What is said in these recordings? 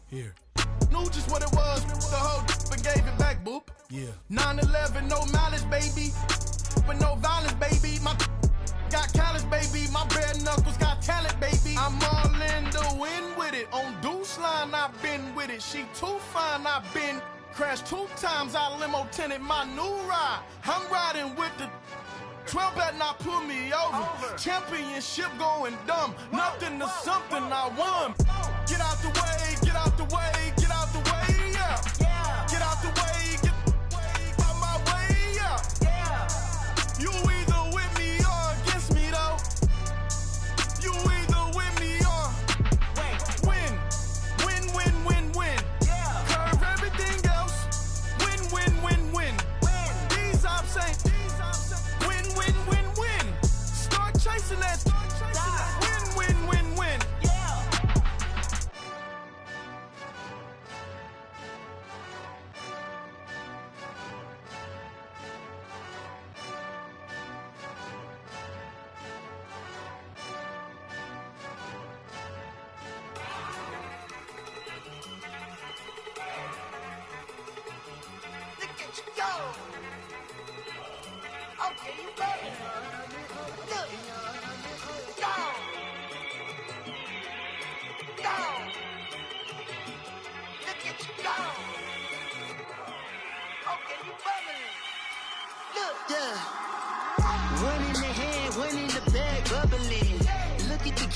Here. Knew just what it was, the whole and gave it back, boop. Yeah. 9/11, no malice, baby. But no violence, baby. My got callous, baby. My bare knuckles got talent, baby. I'm all in the wind with it. On Deuce line, I've been with it. She too fine, I've been crashed 2 times. I limo tinted my new ride. I'm riding with the 12 better not pull me over. Championship going dumb. Nothing to something I won. Get out the way, get out the way, get out the way, yeah. Get out the way, get out my way, yeah. You either with me or against me, though. You either with me or win. Win, win, win, win. Curve everything else. Win, win, win, win. These I'm saying. Win, win, win, win. Start chasing that. Win, win, win, win. Look at you go. Okay, you better. Look. Go. Go. Look at you go. Okay, you bubbling. Look. Yeah. One in the hand, one in the bag, bubbling. Look at the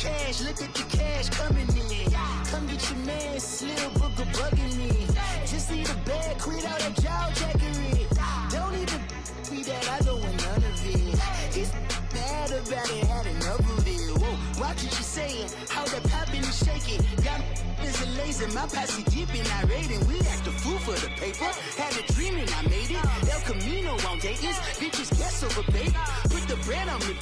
cash coming in. Come get your man, Slim Booker bugging me. Just need a bag, quit all that jaw jackery. Don't even be that, I don't want none of it. It's bad about it, had enough of it. Whoa, watch what you saying, how that poppin' and shaking. Got is a laser, my posse deep and irate, and we act a fool for the paper. Had a dream and I made it. El Camino on Dayton's, bitches guess over bait. Put the bread on me,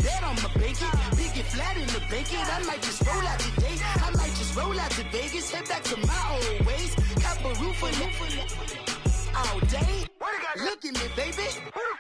bet on my bacon. Big and flat in the bacon. I might just roll out today. I might just roll out to Vegas, head back to my old ways. Cop a roof for all day. Look at me, baby.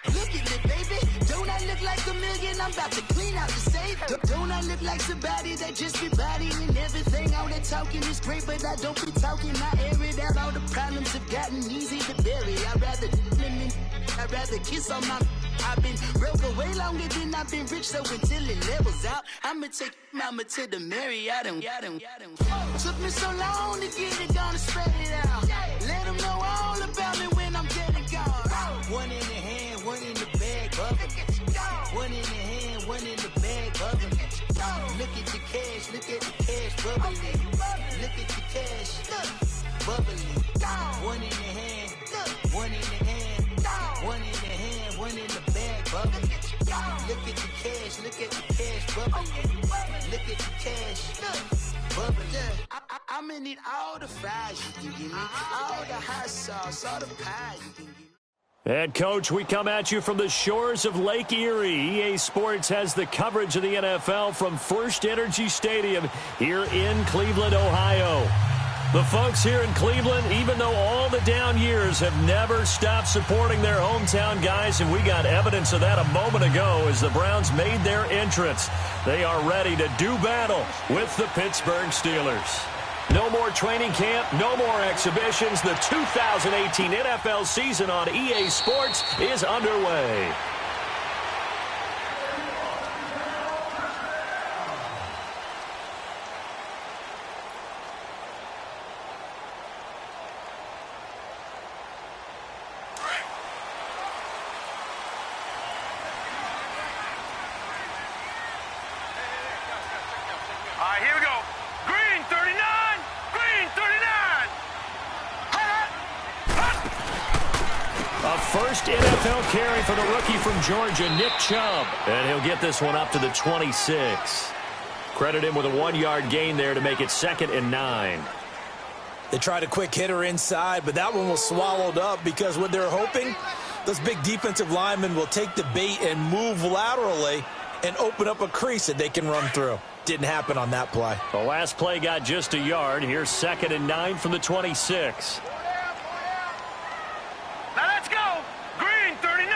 Look at me, baby. Don't I look like a million? I'm about to clean out the safe. Don't I look like somebody that just be bodying everything? All that talking is great, but I don't be talking. I air it out. All the problems have gotten easy to bury. I'd rather kiss on my. I've been broke way longer than I've been rich, so until it levels out, I'ma take mama to the Marriott and took me so long to get it, gonna spread it out. Let them know all about me when I'm dead and gone. One in the hand, one in the bag, bubbling. One in the hand, one in the bag, bubbling. Look at the cash, bubbling. Look at the cash, bubbling. One in the hand, one in the hand, one in the hand, one in the bag, bubbling. Look at the cash, bubbling. Look at the cash, bubbling. I'ma need all the fries you can give me, all the hot sauce, all the pie you can give me. And, Coach, we come at you from the shores of Lake Erie. EA Sports has the coverage of the NFL from First Energy Stadium here in Cleveland, Ohio. The folks here in Cleveland, even though all the down years, have never stopped supporting their hometown guys, and we got evidence of that a moment ago as the Browns made their entrance. They are ready to do battle with the Pittsburgh Steelers. No more training camp, no more exhibitions. The 2018 NFL season on EA Sports is underway. Here we go. Green 39. Green 39. A first NFL carry for the rookie from Georgia, Nick Chubb. And he'll get this one up to the 26. Credit him with a 1-yard gain there to make it 2nd and 9. They tried a quick hitter inside, but that one was swallowed up because what they're hoping, those big defensive linemen will take the bait and move laterally and open up a crease that they can run through. Didn't happen on that play. The last play got just a yard. Here's 2nd and 9 from the 26. Now let's go. Green 39.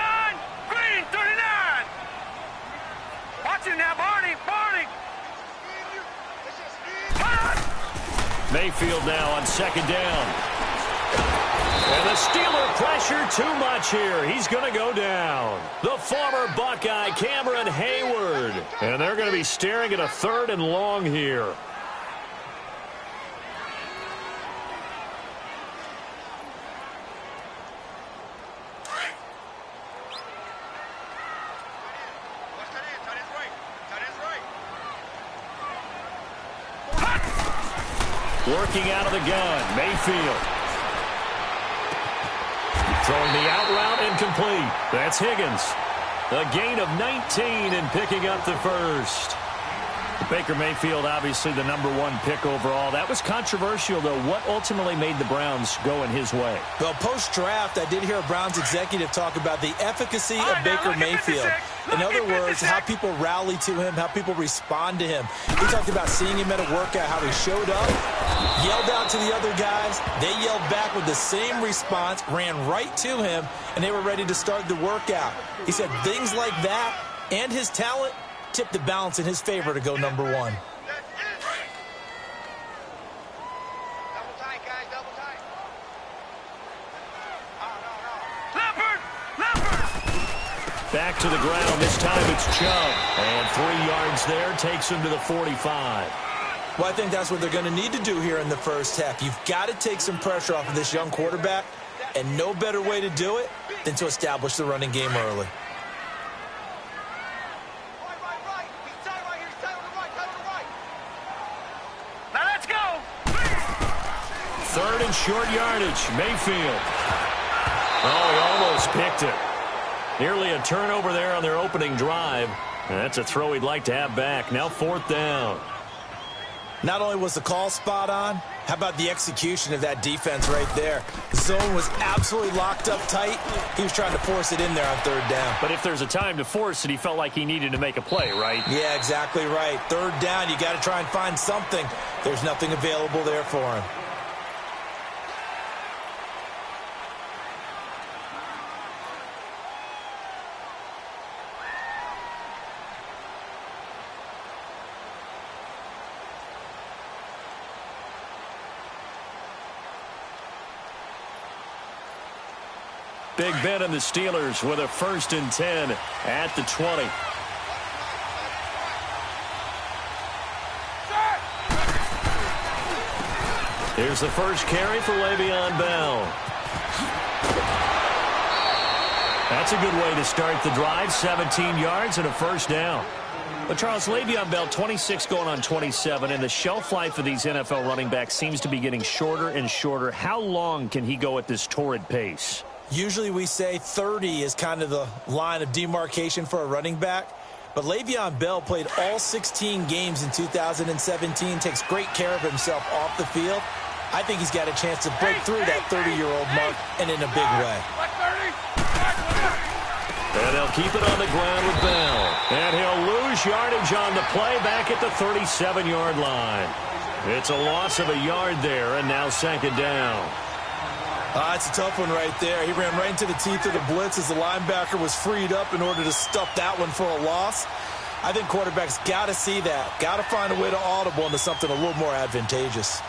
Green 39. Watch it now, Barney. Barney. Mayfield now on second down. And the Steeler pressure too much here. He's going to go down. The former Buckeye, Cameron Hayward. And they're going to be staring at a 3rd and long here. Working out of the gun, Mayfield. Throwing the out route incomplete. That's Higgins. A gain of 19 and picking up the first. Baker Mayfield, obviously the #1 pick overall. That was controversial, though. What ultimately made the Browns go in his way? Well, post-draft, I did hear a Browns executive talk about the efficacy of Baker Mayfield. In other words, how people rally to him, how people respond to him. He talked about seeing him at a workout, how he showed up, yelled out to the other guys. They yelled back with the same response, ran right to him, and they were ready to start the workout. He said things like that and his talent tipped the balance in his favor to go #1. Double tight, guys, double tight. Leopard! Back to the ground. This time it's Chubb. And 3 yards there. Takes him to the 45. Well, I think that's what they're going to need to do here in the first half. You've got to take some pressure off of this young quarterback, and no better way to do it than to establish the running game early. Now let's go! 3rd and short yardage. Mayfield. Oh, he almost picked it. Nearly a turnover there on their opening drive. And that's a throw he'd like to have back. Now 4th down. Not only was the call spot on, how about the execution of that defense right there? The zone was absolutely locked up tight. He was trying to force it in there on 3rd down. But if there's a time to force it, he felt like he needed to make a play, right? Yeah, exactly right. 3rd down, you got to try and find something. There's nothing available there for him. Big Ben and the Steelers with a 1st and 10 at the 20. Here's the first carry for Le'Veon Bell. That's a good way to start the drive. 17 yards and a 1st down. But Charles, Le'Veon Bell, 26 going on 27, and the shelf life of these NFL running backs seems to be getting shorter and shorter. How long can he go at this torrid pace? Usually we say 30 is kind of the line of demarcation for a running back. But Le'Veon Bell played all 16 games in 2017, takes great care of himself off the field. I think he's got a chance to break through that 30-year-old mark, and in a big way. And they'll keep it on the ground with Bell. And he'll lose yardage on the play back at the 37-yard line. It's a loss of a yard there, and now 2nd down. It's a tough one right there. He ran right into the teeth of the blitz as the linebacker was freed up in order to stuff that one for a loss. I think quarterbacks got to see that. Got to find a way to audible into something a little more advantageous.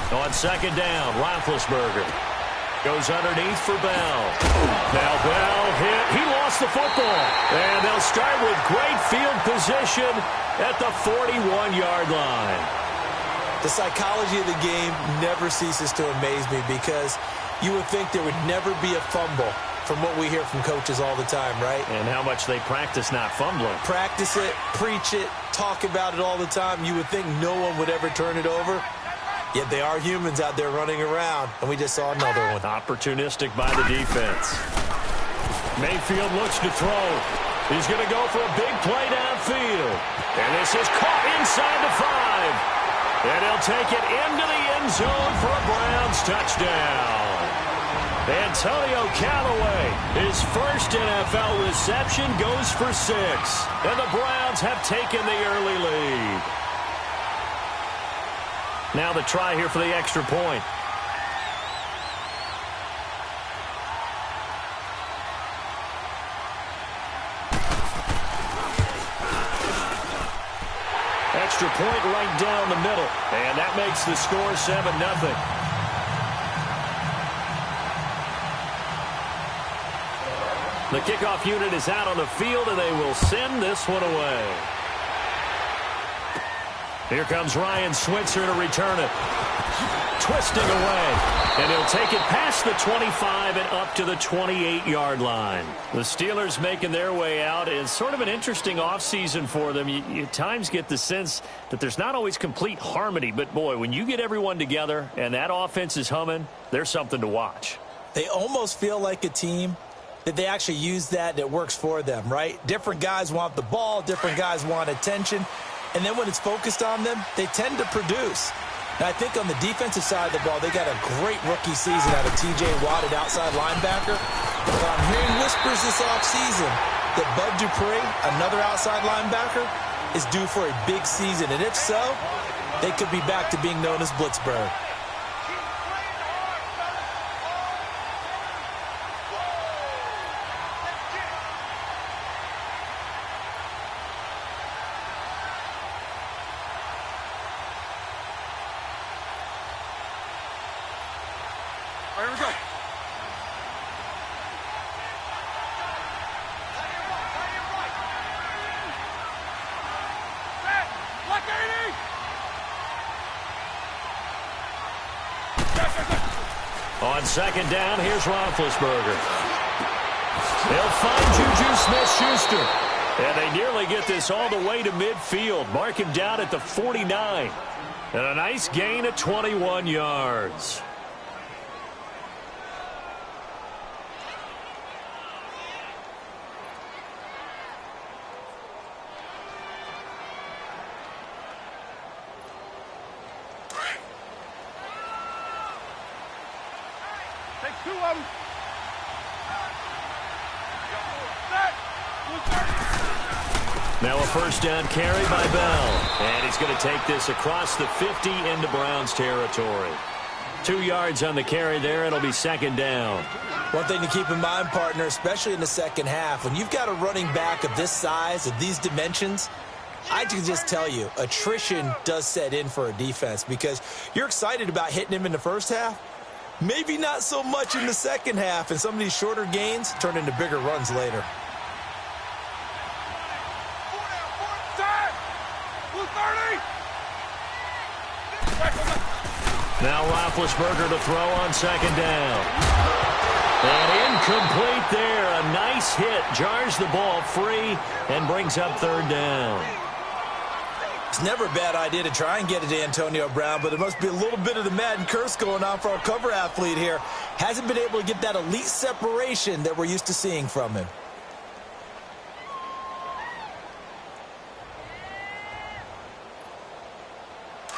On 2nd down, Roethlisberger goes underneath for Bell. Now Bell hit. He lost the football. And they'll start with great field position at the 41-yard line. The psychology of the game never ceases to amaze me because you would think there would never be a fumble from what we hear from coaches all the time, right? And how much they practice not fumbling. Practice it, preach it, talk about it all the time. You would think no one would ever turn it over. Yet they are humans out there running around, and we just saw another one. Opportunistic by the defense. Mayfield looks to throw. He's going to go for a big play downfield. And this is caught inside the 5. And he'll take it into the end zone for a Browns touchdown. Antonio Callaway, his first NFL reception, goes for 6. And the Browns have taken the early lead. Now the try here for the extra point. Extra point right down the middle. And that makes the score 7-0. The kickoff unit is out on the field, and they will send this one away. Here comes Ryan Switzer to return it. Twisting away. And he'll take it past the 25 and up to the 28-yard line. The Steelers making their way out. It's sort of an interesting offseason for them. You at times get the sense that there's not always complete harmony. But, boy, when you get everyone together and that offense is humming, there's something to watch. They almost feel like a team that they actually use that works for them, right? Different guys want the ball. Different guys want attention. And then when it's focused on them, they tend to produce. Now, I think on the defensive side of the ball, they got a great rookie season out of T.J. Watt at outside linebacker. But I'm hearing whispers this offseason that Bud Dupree, another outside linebacker, is due for a big season. And if so, they could be back to being known as Blitzburg. Here we go. Black 80. On second down, here's Roethlisberger. They'll find Juju Smith-Schuster. And they nearly get this all the way to midfield. Mark him down at the 49. And a nice gain of 21 yards. Take 2 of them. Now a first down carry by Bell. And he's going to take this across the 50 into Browns territory. 2 yards on the carry there. It'll be second down. One thing to keep in mind, partner, especially in the second half, when you've got a running back of this size, of these dimensions, I can just tell you, attrition does set in for a defense because you're excited about hitting him in the first half. Maybe not so much in the second half, and some of these shorter gains turn into bigger runs later. Now Roethlisberger to throw on second down. And incomplete there. A nice hit. Jars the ball free and brings up third down. It's never a bad idea to try and get it to Antonio Brown, but there must be a little bit of the Madden curse going on for our cover athlete here. Hasn't been able to get that elite separation that we're used to seeing from him.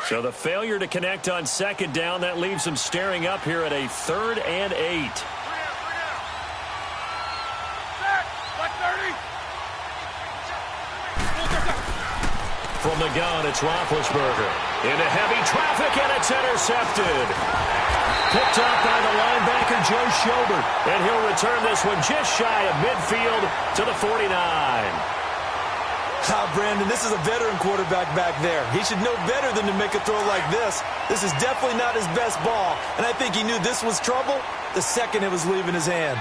So the failure to connect on second down, that leaves them staring up here at a 3rd and 8. From the gun, it's Roethlisberger. Into heavy traffic, and it's intercepted. Picked up by the linebacker, Joe Schobert. And he'll return this one just shy of midfield to the 49. Brandon, this is a veteran quarterback back there. He should know better than to make a throw like this. This is definitely not his best ball, and I think he knew this was trouble the second it was leaving his hand.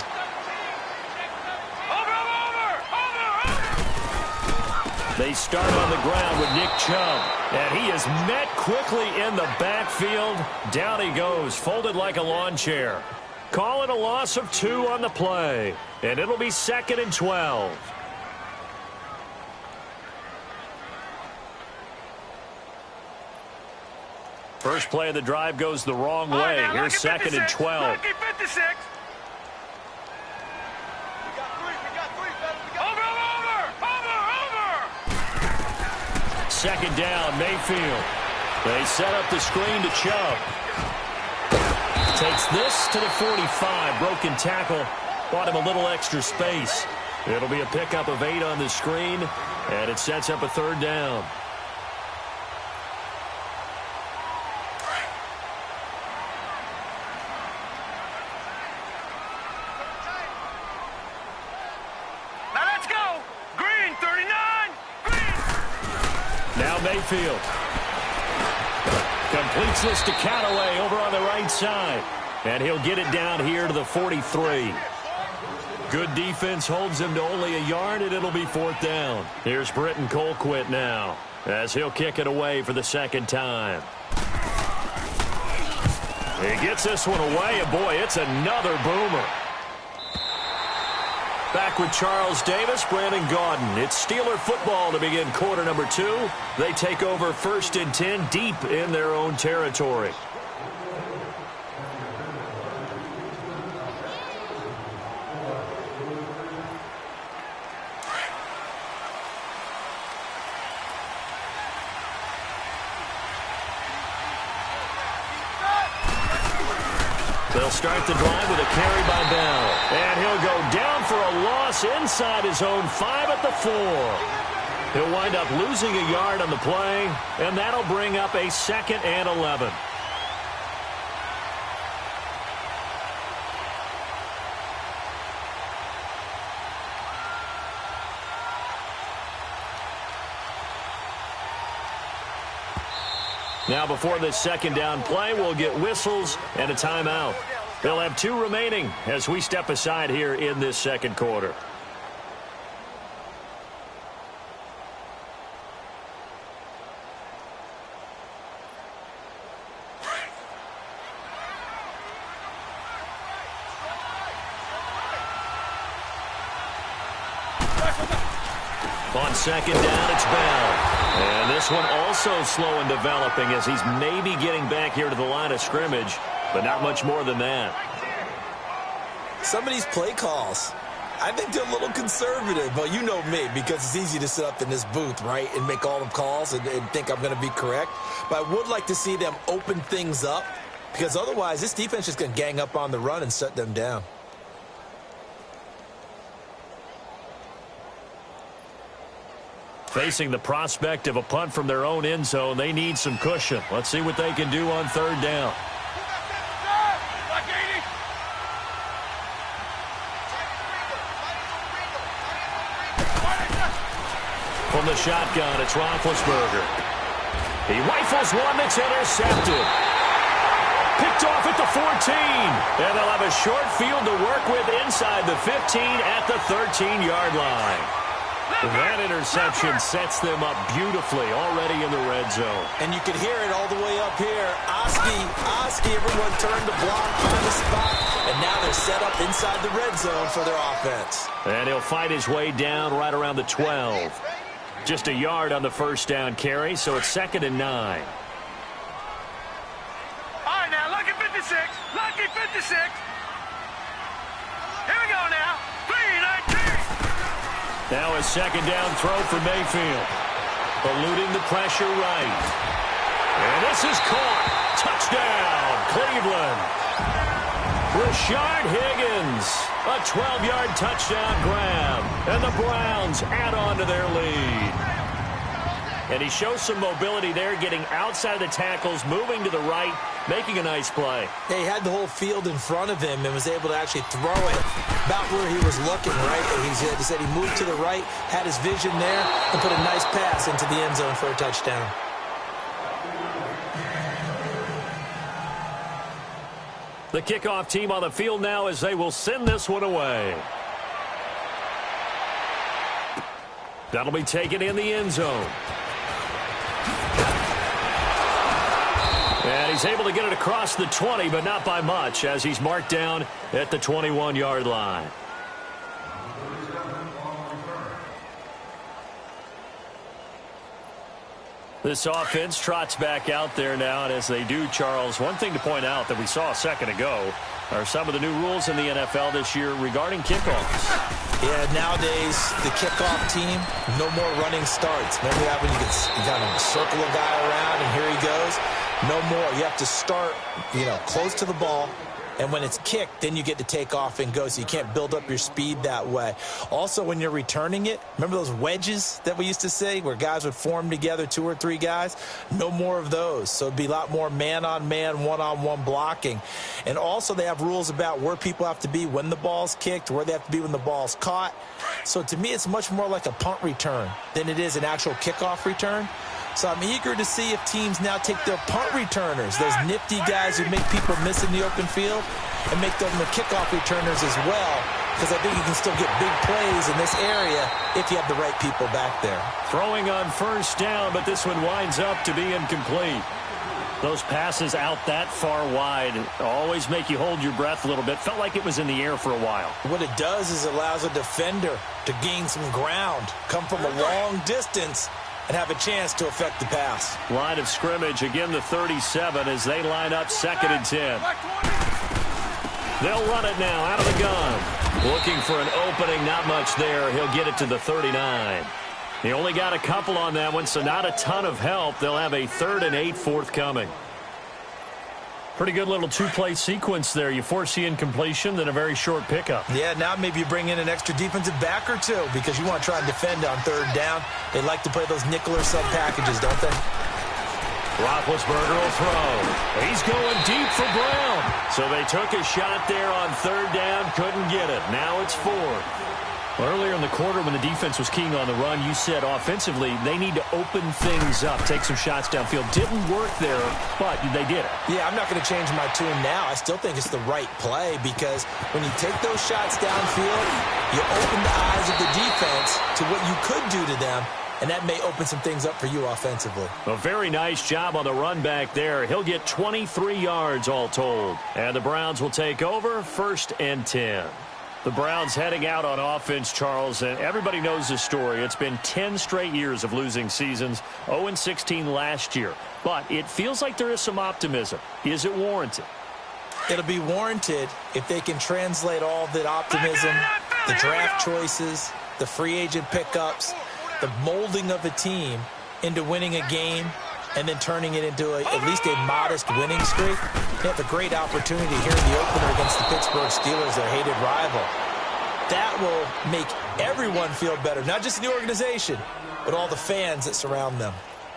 They start on the ground with Nick Chubb, and he is met quickly in the backfield. Down he goes, folded like a lawn chair. Call it a loss of 2 on the play, and it'll be 2nd and 12. First play of the drive goes the wrong way. Here's 2nd and 12. Second down, Mayfield. They set up the screen to Chubb. Takes this to the 45. Broken tackle. Bought him a little extra space. It'll be a pickup of 8 on the screen, and it sets up a 3rd down. Now let's go. Green 39. Green. Now Mayfield. Completes this to Callaway over on the right side. And he'll get it down here to the 43. Good defense holds him to only a yard, and it'll be 4th down. Here's Britton Colquitt now, as he'll kick it away for the 2nd time. He gets this one away, and boy, it's another boomer. Back with Charles Davis, Brandon Gaudin. It's Steeler football to begin quarter number 2. They take over 1st and 10 deep in their own territory. They'll start the drive with a carry by Bell. And he'll go down for a loss inside his own 5 at the 4. He'll wind up losing a yard on the play, and that'll bring up a 2nd and 11. Now before this 2nd down play, we'll get whistles and a timeout. They'll have 2 remaining as we step aside here in this 2nd quarter. On 2nd down, it's Bell. And this one also slow in developing as he's maybe getting back here to the line of scrimmage, but not much more than that. Some of these play calls, I think they're a little conservative, but you know me, because it's easy to sit up in this booth, right, and make all the calls and think I'm going to be correct. But I would like to see them open things up, because otherwise this defense is going to gang up on the run and shut them down. Facing the prospect of a punt from their own end zone, they need some cushion. Let's see what they can do on 3rd down. From the shotgun, it's Roethlisberger. He rifles one that's intercepted. Picked off at the 14. And they'll have a short field to work with inside the 15 at the 13-yard line. That interception sets them up beautifully already in the red zone. And you can hear it all the way up here. Oski, everyone turned to block, find the spot, and now they're set up inside the red zone for their offense. And he'll fight his way down right around the 12. Just a yard on the 1st down carry, so it's 2nd and 9. All right, now, lucky 56. Lucky 56. Here we go now. 3-19. Now a 2nd down throw for Mayfield. Eluding the pressure right. And this is caught. Touchdown, Cleveland. Rashard Higgins. A 12-yard touchdown grab. And the Browns add on to their lead. And he shows some mobility there, getting outside of the tackles, moving to the right, making a nice play. He had the whole field in front of him and was able to actually throw it about where he was looking, right? He said he moved to the right, had his vision there, and put a nice pass into the end zone for a touchdown. The kickoff team on the field now as they will send this one away. That'll be taken in the end zone. And he's able to get it across the 20, but not by much, as he's marked down at the 21-yard line. This offense trots back out there now, and as they do, Charles, one thing to point out that we saw a second ago are some of the new rules in the NFL this year regarding kickoffs. Yeah, nowadays, the kickoff team, no more running starts. Remember that when you kind of circle a guy around and here he goes? No more. You have to start, close to the ball, And when it's kicked, then you get to take off and go, so you can't build up your speed that way. Also, when you're returning it, remember those wedges that we used to say where guys would form together, 2 or 3 guys? No more of those. So it'd be a lot more man-on-man, one-on-one blocking. And also they have rules about where people have to be when the ball's kicked, where they have to be when the ball's caught. So to me, it's much more like a punt return than it is an actual kickoff return. So I'm eager to see if teams now take their punt returners, those nifty guys who make people miss in the open field, and make them the kickoff returners as well, because I think you can still get big plays in this area if you have the right people back there. Throwing on first down, but this one winds up to be incomplete. Those passes out that far wide always make you hold your breath a little bit. Felt like it was in the air for a while. What it does is it allows a defender to gain some ground, come from a long distance, and have a chance to affect the pass. Line of scrimmage, again the 37 as they line up 2nd and 10. They'll run it now out of the gun. Looking for an opening, not much there. He'll get it to the 39. He only got a couple on that one, so not a ton of help. They'll have a 3rd and 8 forthcoming. Pretty good little 2-play sequence there. You force the incompletion, then a very short pickup. Yeah, now maybe you bring in an extra defensive back or 2 because you want to try and defend on 3rd down. They like to play those nickel or sub packages, don't they? Roethlisberger will throw. He's going deep for Brown. So they took a shot there on 3rd down, couldn't get it. Now it's 4th. Earlier in the quarter when the defense was keying on the run, you said offensively they need to open things up, take some shots downfield. Didn't work there, but they did it. Yeah, I'm not going to change my tune now. I still think it's the right play because when you take those shots downfield, you open the eyes of the defense to what you could do to them, and that may open some things up for you offensively. A very nice job on the run back there. He'll get 23 yards all told. And the Browns will take over 1st and 10. The Browns heading out on offense, Charles, and everybody knows the story. It's been 10 straight years of losing seasons, 0-16 last year. But it feels like there is some optimism. Is it warranted? It'll be warranted if they can translate all that optimism, the draft choices, the free agent pickups, the molding of a team into winning a game and then turning it into at least a modest winning streak. They have a great opportunity here in the opener against the Pittsburgh Steelers, their hated rival. That will make everyone feel better, not just the organization, but all the fans that surround them.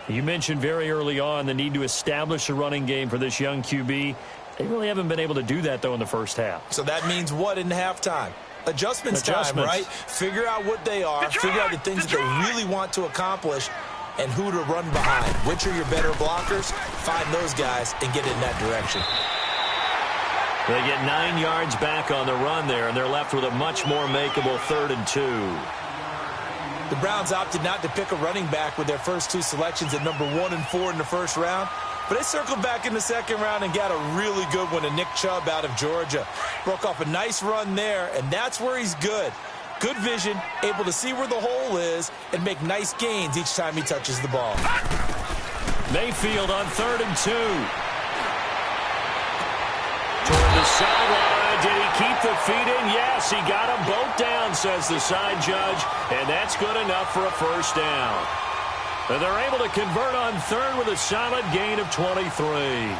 You mentioned very early on the need to establish a running game for this young QB. They really haven't been able to do that, though, in the first half. So that means what in halftime? Adjustments time, right? Figure out what they are, figure out the things that they really want to accomplish, and who to run behind. Which are your better blockers? Find those guys and get in that direction. They get 9 yards back on the run there, and they're left with a much more makeable 3rd and 2. The Browns opted not to pick a running back with their first 2 selections at number 1 and 4 in the first round. But they circled back in the second round and got a really good one to Nick Chubb out of Georgia. Broke off a nice run there, and that's where he's good. Good vision, able to see where the hole is, and make nice gains each time he touches the ball. Mayfield on 3rd and 2. Toward the sideline. Did he keep the feet in? Yes, he got them both down, says the side judge, and that's good enough for a first down. And they're able to convert on 3rd with a solid gain of 23.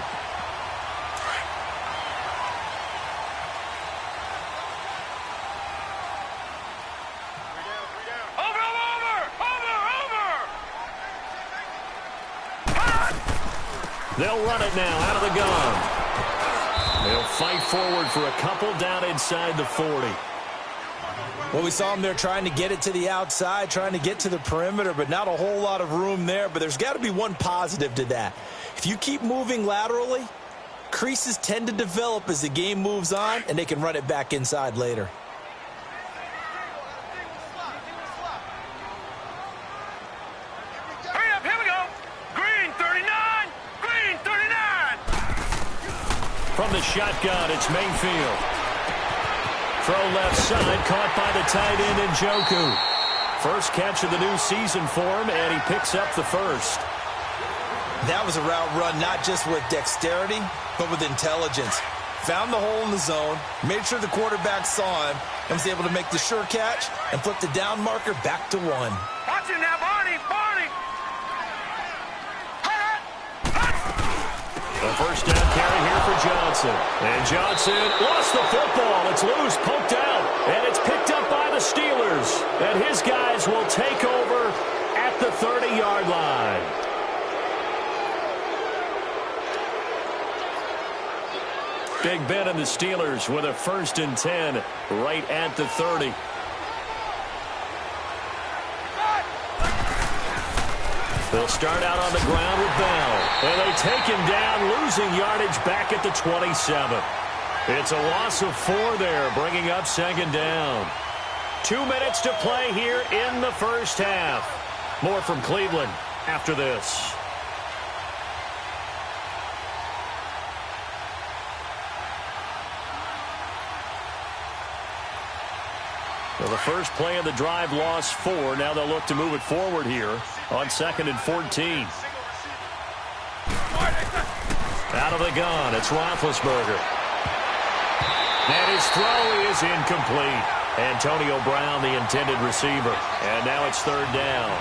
They'll run it now out of the gun. They'll fight forward for a couple down inside the 40. Well, we saw them there trying to get it to the outside, trying to get to the perimeter, but not a whole lot of room there. But there's got to be one positive to that. If you keep moving laterally, creases tend to develop as the game moves on, and they can run it back inside later. Hurry up, here we go. Green 39, green 39. From the shotgun, it's Mayfield. Throw left side, caught by the tight end Njoku. First catch of the new season for him, and he picks up the first. That was a route run not just with dexterity, but with intelligence. Found the hole in the zone, made sure the quarterback saw him, and was able to make the sure catch and flip the down marker back to 1. Watch it now, Barney, Barney. A first down carry here for Johnson. And Johnson lost the football. It's loose, poked out. And it's picked up by the Steelers. And his guys will take over at the 30-yard line. Big Ben and the Steelers with a 1st and 10 right at the 30. They'll start out on the ground with Bell. And they take him down, losing yardage back at the 27. It's a loss of 4 there, bringing up 2nd down. 2 minutes to play here in the first half. More from Cleveland after this. Well, the first play of the drive lost 4. Now they'll look to move it forward here on 2nd and 14. Out of the gun, it's Roethlisberger. And his throw is incomplete. Antonio Brown, the intended receiver. And now it's 3rd down.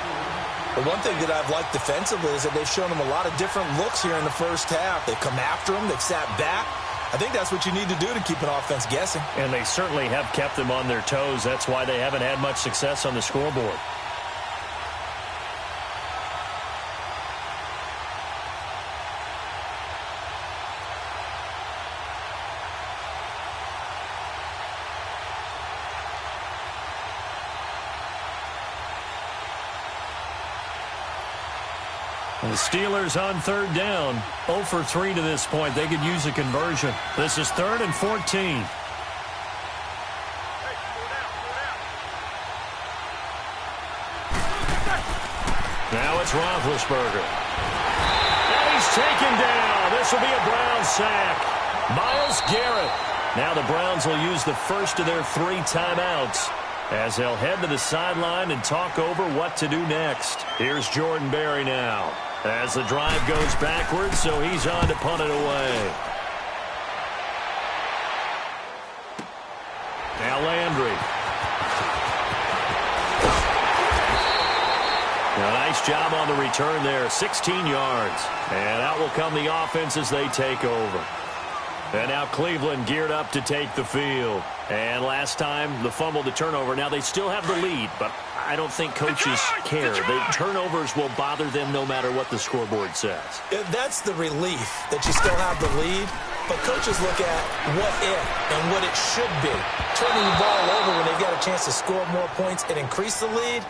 The one thing that I've liked defensively is that they've shown him a lot of different looks here in the first half. They've come after him. They've sat back. I think that's what you need to do to keep an offense guessing. And they certainly have kept them on their toes. That's why they haven't had much success on the scoreboard. The Steelers on 3rd down. 0 for 3 to this point. They could use a conversion. This is 3rd and 14. Now it's Roethlisberger. And he's taken down. This will be a Brown sack. Myles Garrett. Now the Browns will use the first of their 3 timeouts as they'll head to the sideline and talk over what to do next. Here's Jordan Berry now, as the drive goes backwards, so he's on to punt it away. Now Landry. A nice job on the return there, 16 yards. And out will come the offense as they take over. And now Cleveland geared up to take the field. And last time, the fumble, the turnover. Now they still have the lead, but I don't think coaches care. The turnovers will bother them no matter what the scoreboard says. That's the relief that you still have the lead. But coaches look at what if and what it should be. Turning the ball over when they've got a chance to score more points and increase the lead,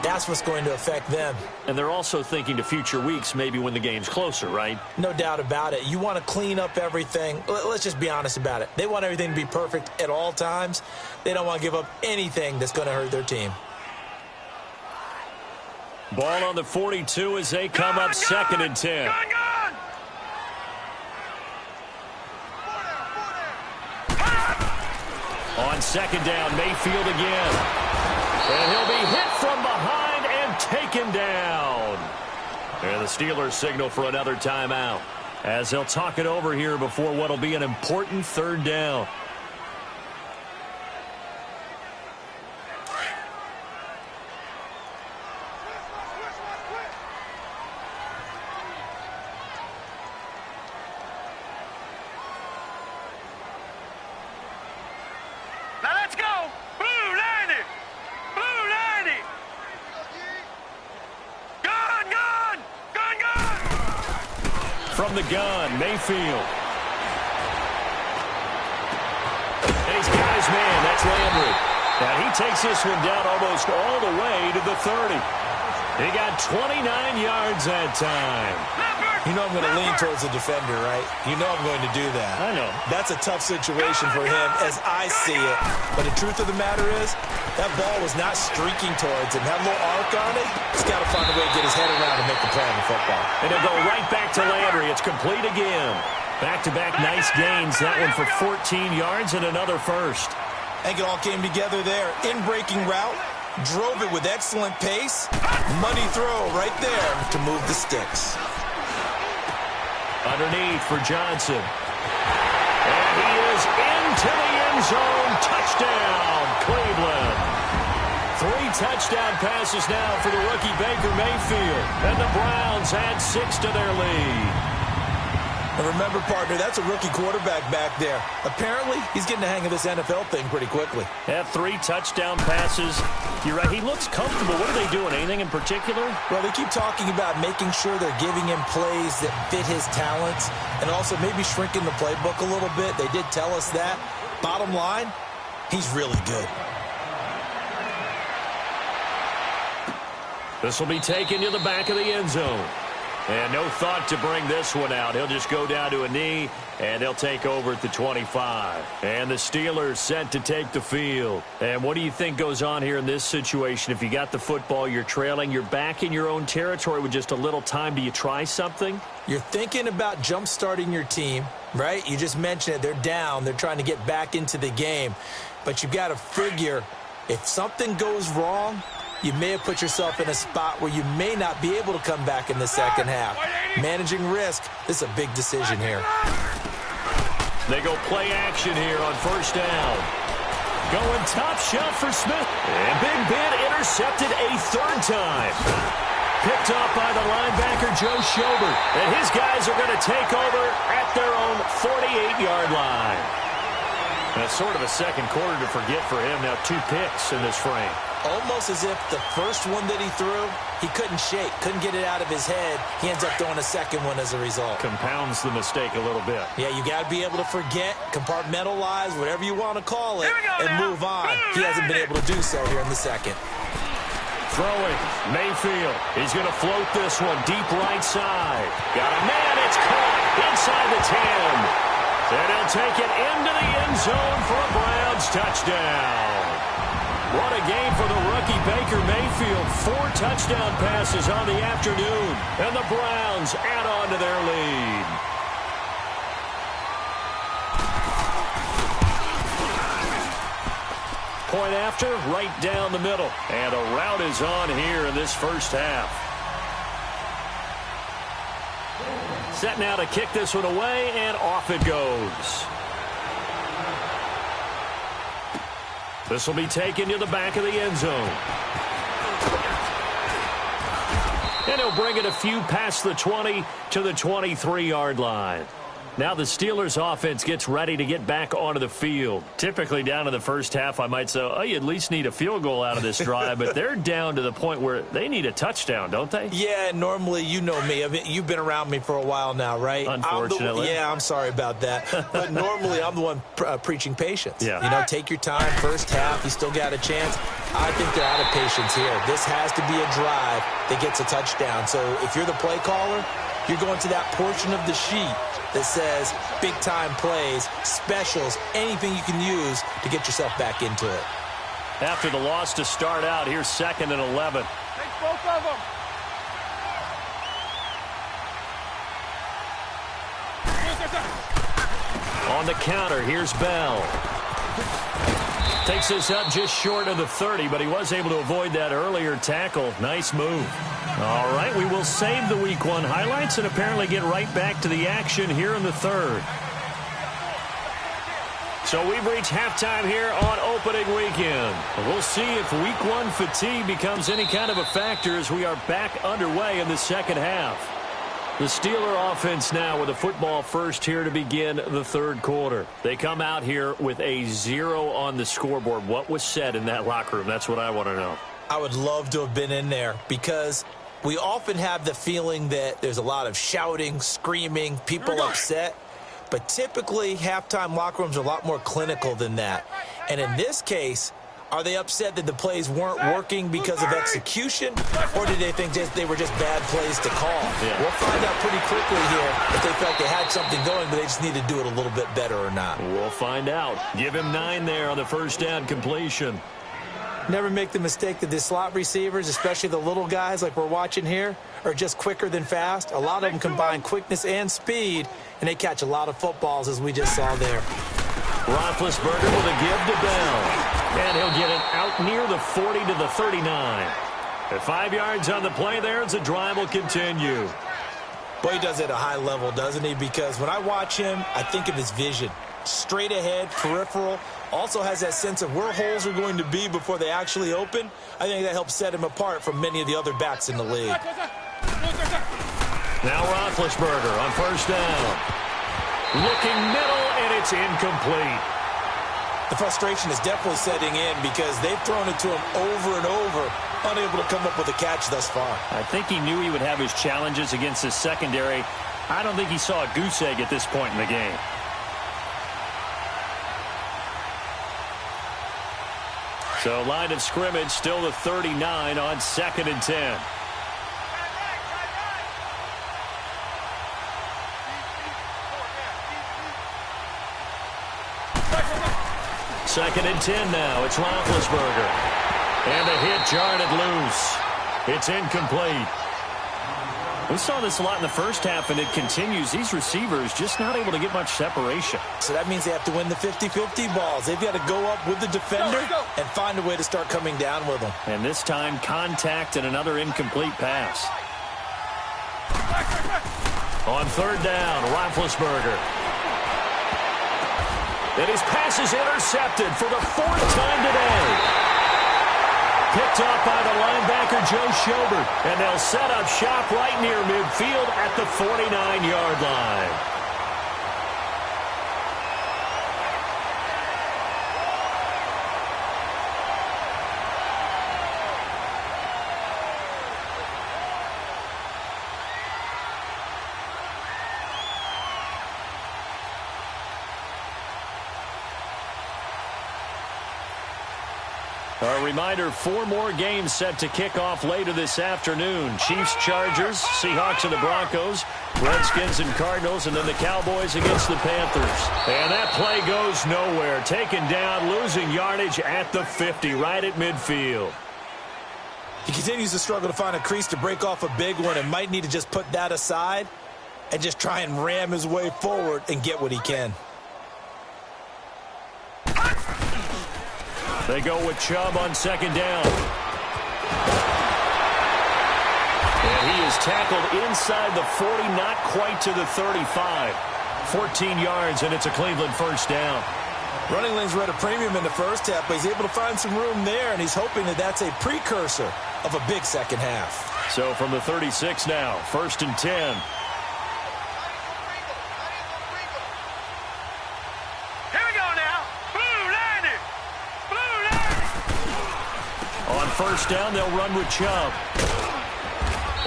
that's what's going to affect them. And they're also thinking to future weeks, maybe when the game's closer, right? No doubt about it. You want to clean up everything. Let's just be honest about it. They want everything to be perfect at all times. They don't want to give up anything that's going to hurt their team. Ball on the 42 as they come up 2nd and 10. On 2nd down, Mayfield again. And he'll be hit from behind and taken down. And the Steelers signal for another timeout as they'll talk it over here before what will be an important 3rd down. Now let's go. Blue 90. Blue 90. Gun, gun. Gun, gun. From the gun, Mayfield. And he's got his man. That's Landry. And he takes this one down almost all the way to the 30. He got 29 yards that time. You know I'm going to lean towards the defender, right? You know I'm going to do that. I know. That's a tough situation for him as I see it. But the truth of the matter is, that ball was not streaking towards him. That little arc on it, he's got to find a way to get his head around and make the play on the football. And he'll go right back to Landry. It's complete again. Back-to-back nice gains. That one for 14 yards and another first. I think it all came together there. In-breaking route, drove it with excellent pace. Money throw right there to move the sticks. Underneath for Johnson. And he is into the end zone. Touchdown, Cleveland. 3 touchdown passes now for the rookie Baker Mayfield. And the Browns add 6 to their lead. And remember, partner, that's a rookie quarterback back there. Apparently, he's getting the hang of this NFL thing pretty quickly. Had 3 touchdown passes. You're right, he looks comfortable. What are they doing? Anything in particular? Well, they keep talking about making sure they're giving him plays that fit his talents and also maybe shrinking the playbook a little bit. They did tell us that. Bottom line, he's really good. This will be taken to the back of the end zone. And no thought to bring this one out. He'll just go down to a knee, and he'll take over at the 25. And the Steelers set to take the field. And what do you think goes on here in this situation? If you got the football, you're trailing, you're back in your own territory with just a little time. Do you try something? You're thinking about jump-starting your team, right? You just mentioned it. They're down. They're trying to get back into the game. But you've got to figure if something goes wrong, you may have put yourself in a spot where you may not be able to come back in the second half. Managing risk, this is a big decision here. They go play action here on first down. Going top shelf for Smith. And Big Ben intercepted a 3rd time. Picked off by the linebacker, Joe Schobert. And his guys are going to take over at their own 48-yard line. That's sort of a second quarter to forget for him. Now 2 picks in this frame. Almost as if the first one that he threw, he couldn't shake, couldn't get it out of his head. He ends up throwing a second one as a result. Compounds the mistake a little bit. Yeah, you got to be able to forget, compartmentalize, whatever you want to call it, and move on. He hasn't been able to do so here in the second. Throwing, Mayfield. He's going to float this one deep right side. Got a man, it's caught inside the 10. And he'll take it into the end zone for a Browns touchdown. What a game for the rookie Baker Mayfield. 4 touchdown passes on the afternoon. And the Browns add on to their lead. Point after, right down the middle. And a rout is on here in this first half. Set now to kick this one away, and off it goes. This will be taken to the back of the end zone. And he'll bring it a few past the 20 to the 23-yard line. Now the Steelers offense gets ready to get back onto the field. Typically down in the first half, I might say, oh, you at least need a field goal out of this drive, but they're down to the point where they need a touchdown, don't they? Yeah, normally, you know me. I mean, you've been around me for a while now, right? Unfortunately. I'm sorry about that. But normally, I'm the one preaching patience. Yeah. You know, take your time. First half, you still got a chance. I think they're out of patience here. This has to be a drive that gets a touchdown. So if you're the play caller, you're going to that portion of the sheet that says big-time plays, specials, anything you can use to get yourself back into it. After the loss to start out, here's 2nd and 11. Take both of them. On the counter, here's Bell. Takes this up just short of the 30, but he was able to avoid that earlier tackle. Nice move. All right, we will save the Week 1 highlights and apparently get right back to the action here in the 3rd. So we've reached halftime here on opening weekend. We'll see if Week 1 fatigue becomes any kind of a factor as we are back underway in the second half. The Steeler offense now with a football first here to begin the 3rd quarter. They come out here with a 0 on the scoreboard. What was said in that locker room? That's what I want to know. I would love to have been in there because we often have the feeling that there's a lot of shouting, screaming, people upset. But typically, halftime locker rooms are a lot more clinical than that. And in this case, are they upset that the plays weren't working because of execution, or did they think they were just bad plays to call? Yeah. We'll find out pretty quickly here if they felt they had something going, but they just need to do it a little bit better or not. We'll find out. Give him 9 there on the first down completion. Never make the mistake that the slot receivers, especially the little guys like we're watching here, are just quicker than fast. A lot of them combine quickness and speed, and they catch a lot of footballs, as we just saw there. Roethlisberger with a give to Bell. And he'll get it out near the 40 to the 39. At 5 yards on the play there as the drive will continue. Boy, he does it at a high level, doesn't he? Because when I watch him, I think of his vision. Straight ahead, peripheral. Also has that sense of where holes are going to be before they actually open. I think that helps set him apart from many of the other backs in the league. Now Roethlisberger on first down. Looking middle, and it's incomplete. The frustration is definitely setting in because they've thrown it to him over and over, unable to come up with a catch thus far. I think he knew he would have his challenges against his secondary. I don't think he saw a goose egg at this point in the game. So line of scrimmage still the 39 on 2nd and 10. Second and 10 now. It's Roethlisberger. And a hit jarred it loose. It's incomplete. We saw this a lot in the first half, and it continues. These receivers just not able to get much separation. So that means they have to win the 50-50 balls. They've got to go up with the defender and find a way to start coming down with them. And this time, contact and another incomplete pass. On 3rd down, Roethlisberger. And his pass is intercepted for the 4th time today. Picked off by the linebacker, Joe Schobert. And they'll set up shop right near midfield at the 49-yard line. A reminder, 4 more games set to kick off later this afternoon. Chiefs, Chargers, Seahawks and the Broncos, Redskins and Cardinals, and then the Cowboys against the Panthers. And that play goes nowhere. Taken down, losing yardage at the 50, right at midfield. He continues to struggle to find a crease to break off a big one and might need to just put that aside and just try and ram his way forward and get what he can. They go with Chubb on 2nd down. And he is tackled inside the 40, not quite to the 35. 14 yards, and it's a Cleveland 1st down. Running lanes were at a premium in the first half, but he's able to find some room there, and he's hoping that that's a precursor of a big second half. So from the 36 now, 1st and 10. On 1st down, they'll run with Chubb.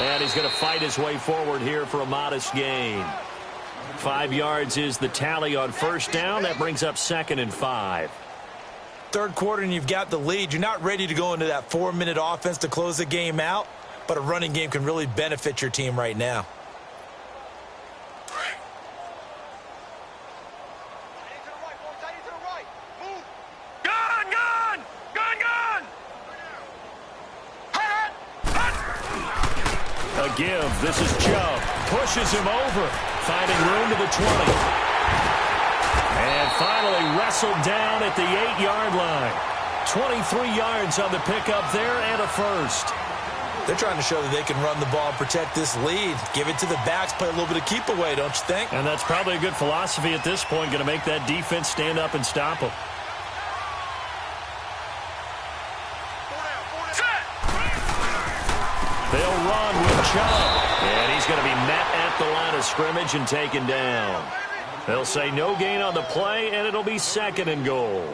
And he's going to fight his way forward here for a modest gain. 5 yards is the tally on 1st down. That brings up 2nd and 5. 3rd quarter and you've got the lead. You're not ready to go into that 4-minute offense to close the game out, but a running game can really benefit your team right now. A give. This is Chubb. Pushes him over. Finding room to the 20. And finally wrestled down at the 8-yard line. 23 yards on the pickup there and a 1st. They're trying to show that they can run the ball and protect this lead. Give it to the backs, play a little bit of keep away, don't you think? And that's probably a good philosophy at this point. Going to make that defense stand up and stop them. They'll run with Chubb. And he's going to be met at the line of scrimmage and taken down. They'll say no gain on the play, and it'll be 2nd and goal.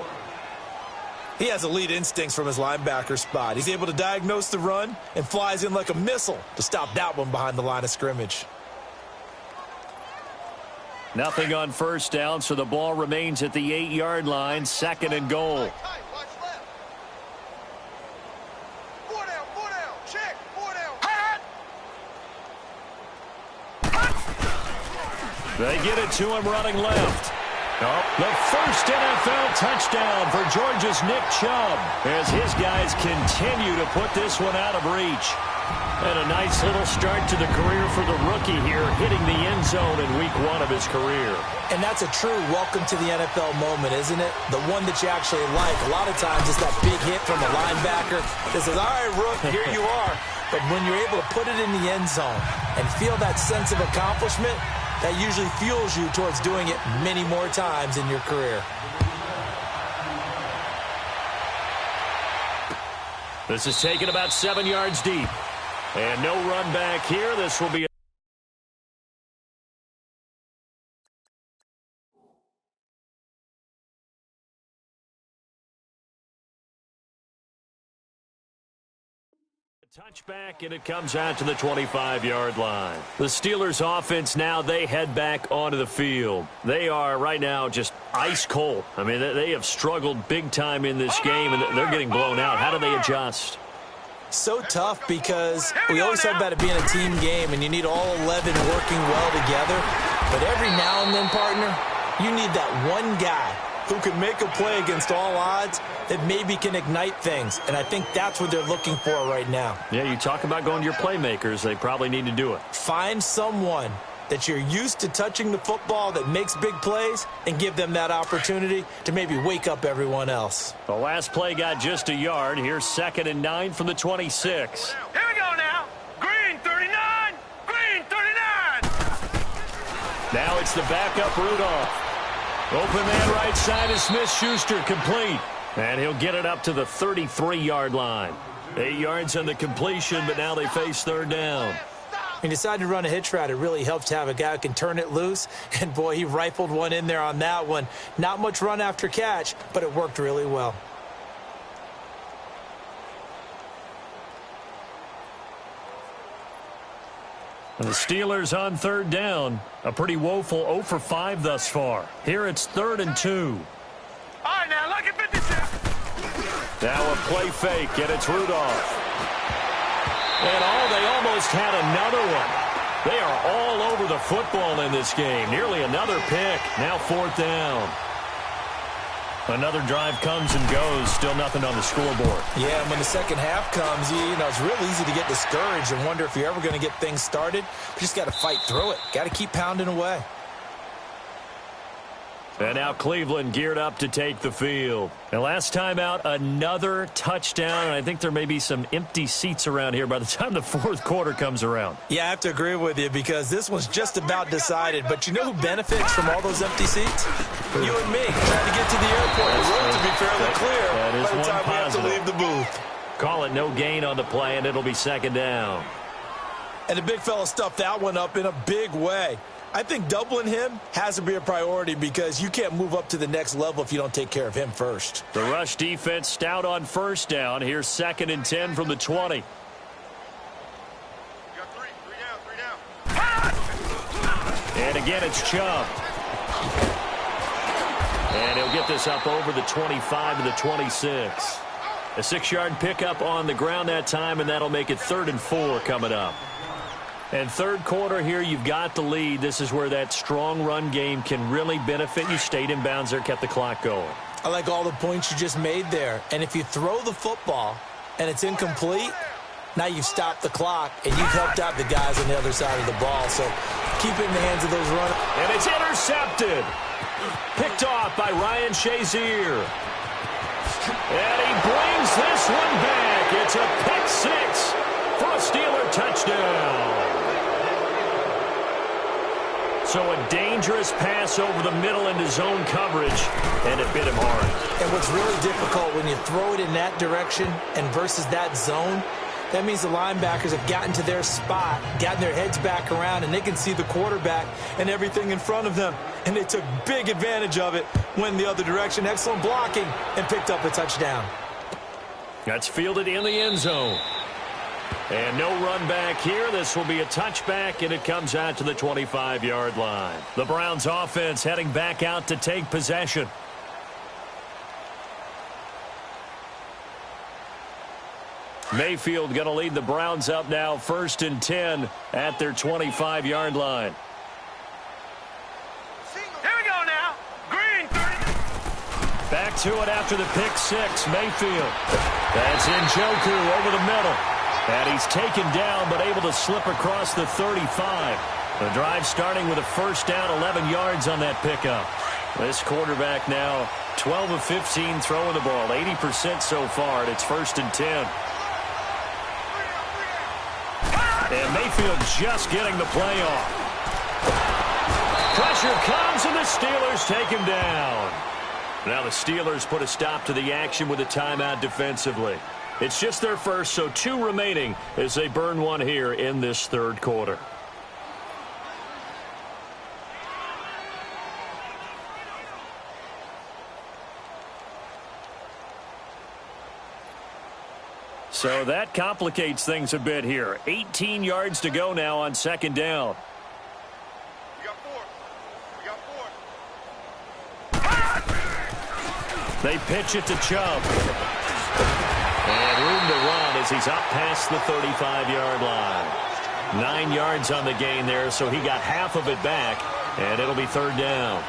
He has elite instincts from his linebacker spot. He's able to diagnose the run and flies in like a missile to stop that one behind the line of scrimmage. Nothing on 1st down, so the ball remains at the 8-yard line, 2nd and goal. They get it to him running left. The first NFL touchdown for Georgia's Nick Chubb as his guys continue to put this one out of reach. And a nice little start to the career for the rookie here, hitting the end zone in week 1 of his career. And that's a true welcome to the NFL moment, isn't it? The one that you actually like. A lot of times it's that big hit from a linebacker that says, all right, Rook, here you are. But when you're able to put it in the end zone and feel that sense of accomplishment, that usually fuels you towards doing it many more times in your career. This is taken about 7 yards deep. And no run back here. This will be Touchback, and it comes out to the 25-yard line. The Steelers offense now, they head back onto the field. They are right now just ice cold. I mean, they have struggled big time in this game, and they're getting blown out. How do they adjust? So tough because we always talk about it being a team game, and you need all 11 working well together. But every now and then, partner, you need that one guy who can make a play against all odds that maybe can ignite things. And I think that's what they're looking for right now. Yeah, you talk about going to your playmakers. They probably need to do it. Find someone that you're used to touching the football that makes big plays and give them that opportunity to maybe wake up everyone else. The last play got just a yard. Here's 2nd and 9 from the 26. Here we go now. Green 39. Green 39. Now it's the backup Rudolph. Open man right side is Smith-Schuster, complete. And he'll get it up to the 33-yard line. 8 yards on the completion, but now they face 3rd down. He decided to run a hitch route. It really helps to have a guy who can turn it loose. And, boy, he rifled one in there on that one. Not much run after catch, but it worked really well. And the Steelers on 3rd down. A pretty woeful 0 for 5 thus far. Here it's 3rd and 2. All right, now look at 56. Now a play fake, and it's Rudolph. And they almost had another one. They are all over the football in this game. Nearly another pick. Now 4th down. Another drive comes and goes. Still nothing on the scoreboard. Yeah, and when the second half comes, you know, it's real easy to get discouraged and wonder if you're ever going to get things started. You just got to fight through it. Got to keep pounding away. And now Cleveland geared up to take the field. And last time out, another touchdown. And I think there may be some empty seats around here by the time the 4th quarter comes around. Yeah, I have to agree with you because this one's just about decided. But you know who benefits from all those empty seats? You and me trying to get to the airport. The road to be fairly clear by the time we have to leave the booth. Call it no gain on the play, and it'll be 2nd down. And the big fella stuffed that one up in a big way. I think doubling him has to be a priority because you can't move up to the next level if you don't take care of him first. The rush defense stout on 1st down. Here's 2nd and 10 from the 20. You got 3 down. And again, it's Chubb. And he'll get this up over the 25 to the 26. A 6-yard pickup on the ground that time, and that'll make it 3rd and 4 coming up. And 3rd quarter here, you've got the lead. This is where that strong run game can really benefit you. Stayed in bounds there, kept the clock going. I like all the points you just made there. And if you throw the football and it's incomplete, now you've stopped the clock and you've helped out the guys on the other side of the ball. So keep it in the hands of those runners. And it's intercepted. Picked off by Ryan Shazier. And he brings this one back. It's a pick 6 for a Steeler touchdown. So a dangerous pass over the middle into zone coverage, and it bit him hard. And what's really difficult when you throw it in that direction and versus that zone, that means the linebackers have gotten to their spot, gotten their heads back around, and they can see the quarterback and everything in front of them. And they took big advantage of it, went the other direction, excellent blocking, and picked up a touchdown. That's fielded in the end zone. And no run back here. This will be a touchback, and it comes out to the 25-yard line. The Browns offense heading back out to take possession. Mayfield going to lead the Browns up now, 1st and 10 at their 25-yard line. Here we go now. Green 30. Back to it after the pick 6. Mayfield. That's Njoku over the middle. And he's taken down but able to slip across the 35. The drive starting with a 1st down, 11 yards on that pickup. This quarterback now 12 of 15 throwing the ball, 80% so far, and it's 1st and 10. And Mayfield just getting the play off. Pressure comes, and the Steelers take him down. Now the Steelers put a stop to the action with a timeout defensively. It's just their first, so 2 remaining as they burn one here in this 3rd quarter. So that complicates things a bit here. 18 yards to go now on second down. We got four. We got four. They pitch it to Chubb. And room to run as he's up past the 35-yard line. 9 yards on the gain there, so he got half of it back, and it'll be third down.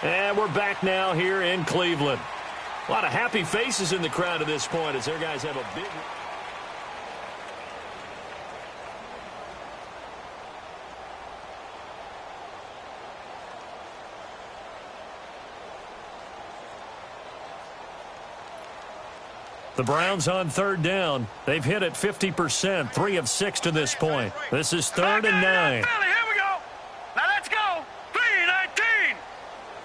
And we're back now here in Cleveland. A lot of happy faces in the crowd at this point as their guys have a big... The Browns on third down. They've hit it 50%, 3 of 6 to this point. This is 3rd and 9. Here we go. Now let's go. 3-19.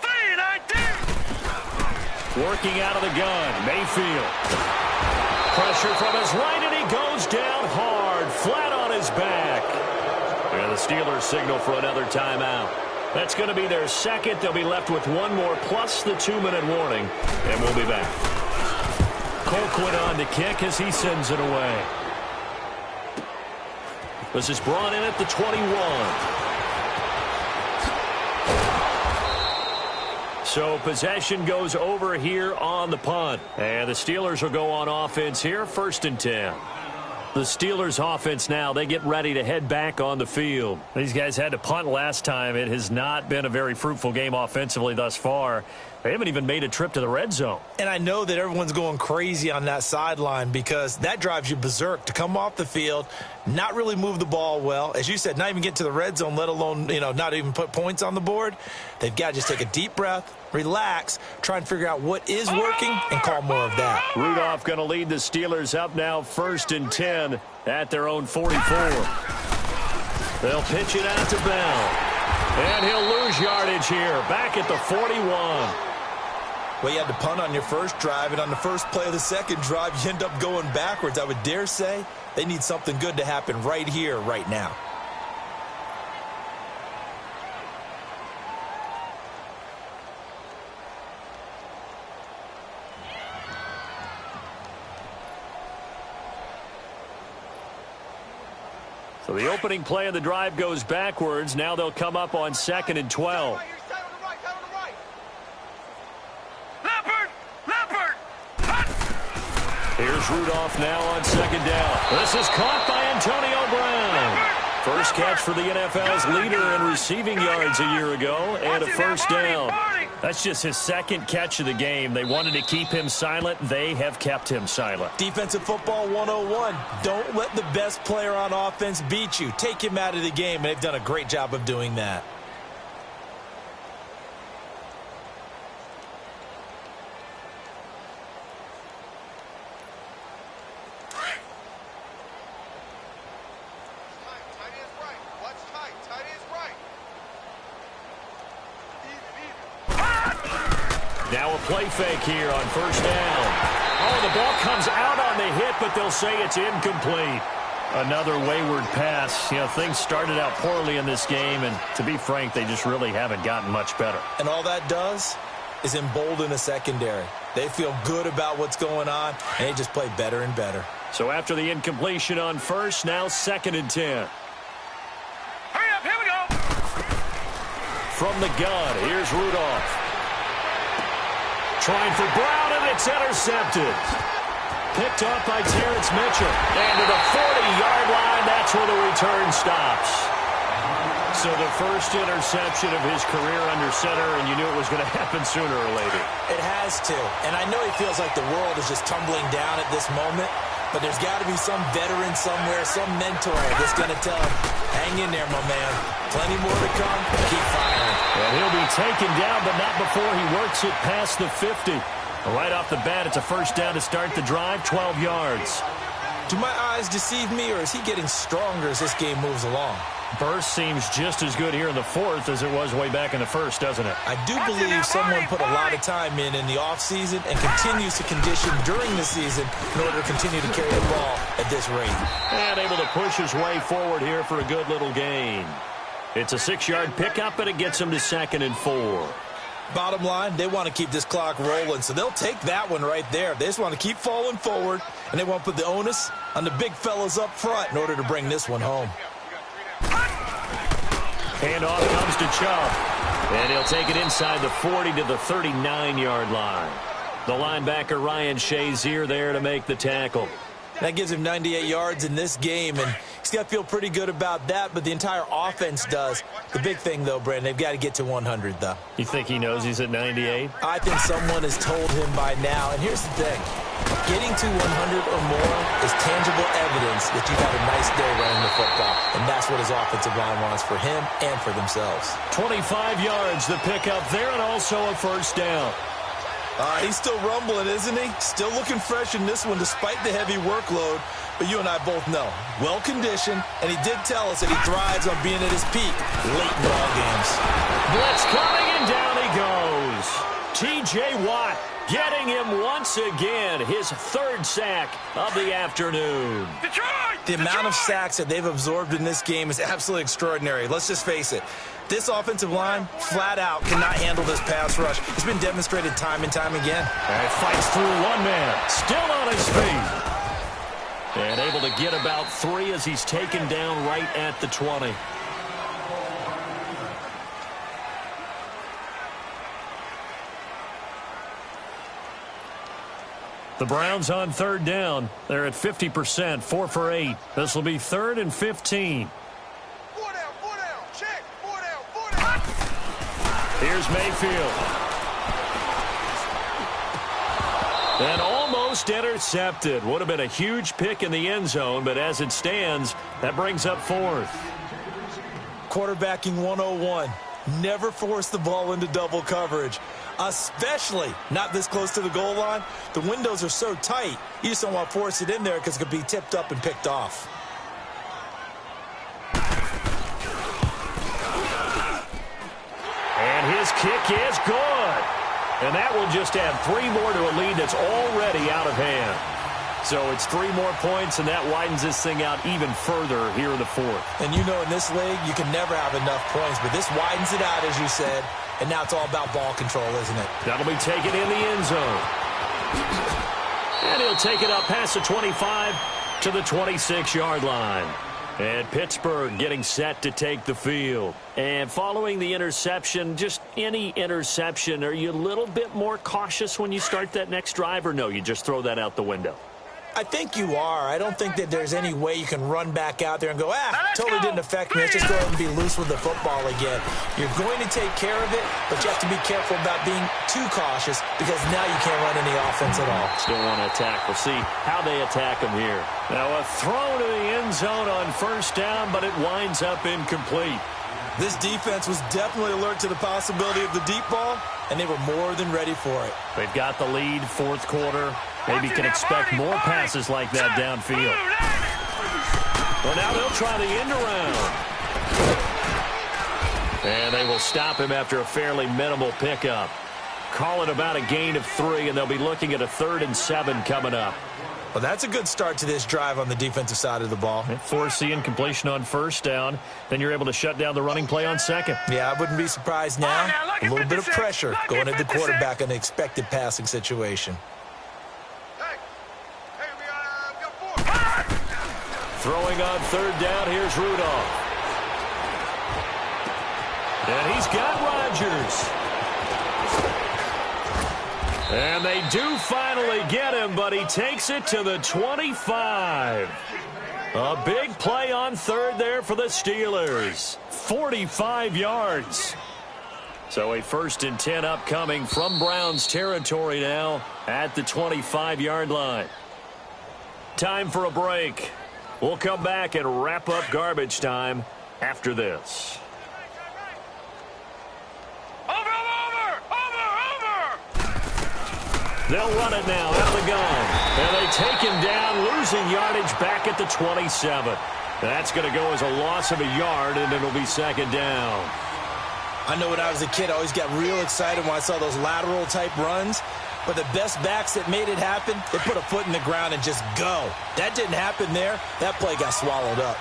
3-19. Working out of the gun, Mayfield. Pressure from his right, and he goes down hard, flat on his back. And the Steelers signal for another timeout. That's going to be their second. They'll be left with one more, plus the 2-minute warning, and we'll be back. Colquitt on to kick as he sends it away. This is brought in at the 21. So possession goes over here on the punt. And the Steelers will go on offense here, 1st and 10. The Steelers offense now, they get ready to head back on the field. These guys had to punt last time. It has not been a very fruitful game offensively thus far. They haven't even made a trip to the red zone. And I know that everyone's going crazy on that sideline because that drives you berserk to come off the field, not really move the ball well. As you said, not even get to the red zone, let alone, not even put points on the board. They've got to just take a deep breath, relax, try and figure out what is working, and call more of that. Rudolph going to lead the Steelers up now 1st and 10 at their own 44. They'll pitch it out to Bell. And he'll lose yardage here, back at the 41. Well, you had to punt on your first drive, and on the first play of the second drive, you end up going backwards. I would dare say they need something good to happen right here, right now. So the opening play of the drive goes backwards. Now they'll come up on 2nd and 12. Here's Rudolph now on 2nd down. This is caught by Antonio Brown. First catch for the NFL's leader in receiving yards a year ago, and a first down. That's just his 2nd catch of the game. They wanted to keep him silent. They have kept him silent. Defensive football 101. Don't let the best player on offense beat you. Take him out of the game, and they've done a great job of doing that. Now a play fake here on first down. Oh, the ball comes out on the hit, but they'll say it's incomplete. Another wayward pass. Things started out poorly in this game, and to be frank, they just really haven't gotten much better. And all that does is embolden the secondary. They feel good about what's going on, and they just play better and better. So after the incompletion on first, now 2nd and 10. Hurry up, here we go. From the gun, here's Rudolph. Trying for Brown, and it's intercepted. Picked up by Terrence Mitchell. And to the 40-yard line, that's where the return stops. So the first interception of his career under center, and you knew it was going to happen sooner or later. It has to. And I know he feels like the world is just tumbling down at this moment, but there's got to be some veteran somewhere, some mentor that's going to tell him, hang in there, my man. Plenty more to come. Keep firing. And he'll be taken down, but not before he works it past the 50. Right off the bat, it's a first down to start the drive, 12 yards. Do my eyes deceive me, or is he getting stronger as this game moves along? Burst seems just as good here in the fourth as it was way back in the first, doesn't it? I do believe someone put a lot of time in the offseason and continues to condition during the season in order to continue to carry the ball at this rate. And able to push his way forward here for a good little gain. It's a 6-yard pickup, and it gets him to 2nd and 4. Bottom line, they want to keep this clock rolling, so they'll take that one right there. They just want to keep falling forward, and they want to put the onus on the big fellas up front in order to bring this one home. Handoff comes to Chubb, and he'll take it inside the 40 to the 39-yard line. The linebacker Ryan Shazier there to make the tackle. That gives him 98 yards in this game, and he's got to feel pretty good about that, but the entire offense does. The big thing, though, Brandon, they've got to get to 100, though. You think he knows he's at 98? I think someone has told him by now, and here's the thing. Getting to 100 or more is tangible evidence that you've had a nice day running the football, and that's what his offensive line wants for him and for themselves. 25 yards, the pickup there, and also a first down. He's still rumbling, isn't he? Still looking fresh in this one despite the heavy workload. But you and I both know, well-conditioned, and he did tell us that he thrives on being at his peak late in ball games. Blitz coming, and down he goes. T.J. Watt getting him once again, his 3rd sack of the afternoon. The amount of sacks that they've absorbed in this game is absolutely extraordinary. Let's just face it. This offensive line, flat out, cannot handle this pass rush. It's been demonstrated time and time again. And fights through one man, still on his feet. And able to get about 3 as he's taken down right at the 20. The Browns on 3rd down. They're at 50%, 4 for 8. This will be 3rd and 15. Here's Mayfield. And almost intercepted. Would have been a huge pick in the end zone, but as it stands, that brings up 4th. Quarterbacking 101. Never force the ball into double coverage, especially not this close to the goal line. The windows are so tight, you just don't want to force it in there because it could be tipped up and picked off. And his kick is good. And that will just add 3 more to a lead that's already out of hand. So it's 3 more points, and that widens this thing out even further here in the 4th. And you know in this league, you can never have enough points, but this widens it out, as you said, and now it's all about ball control, isn't it? That'll be taken in the end zone. And he'll take it up past the 25 to the 26-yard line. And Pittsburgh getting set to take the field. And following the interception, just any interception, are you a little bit more cautious when you start that next drive, or no, you just throw that out the window? I think you are. I don't think that there's any way you can run back out there and go, totally didn't affect me. Let's just go ahead and be loose with the football again. You're going to take care of it, but you have to be careful about being too cautious because now you can't run any offense at all. Still want to attack. We'll see how they attack him here. Now a throw to the end zone on 1st down, but it winds up incomplete. This defense was definitely alert to the possibility of the deep ball, and they were more than ready for it. They've got the lead, 4th quarter. Maybe can expect more passes like that downfield. Well, now they'll try the end around. And they will stop him after a fairly minimal pickup. Call it about a gain of 3, and they'll be looking at a 3rd and 7 coming up. Well, that's a good start to this drive on the defensive side of the ball. Force the incompletion on 1st down. Then you're able to shut down the running play on 2nd. Yeah, I wouldn't be surprised now. A little bit of pressure going at the quarterback in an expected passing situation. Throwing on 3rd down, here's Rudolph. And he's got Rodgers. And they do finally get him, but he takes it to the 25. A big play on 3rd there for the Steelers. 45 yards. So a 1st and 10 upcoming from Browns territory now at the 25-yard line. Time for a break. We'll come back and wrap up garbage time after this. Over! They'll run it now out of the gun. And they take him down, losing yardage back at the 27. That's going to go as a loss of a yard, and it'll be second down. I know when I was a kid, I always got real excited when I saw those lateral-type runs. But the best backs that made it happen, they put a foot in the ground and just go. That didn't happen there. That play got swallowed up.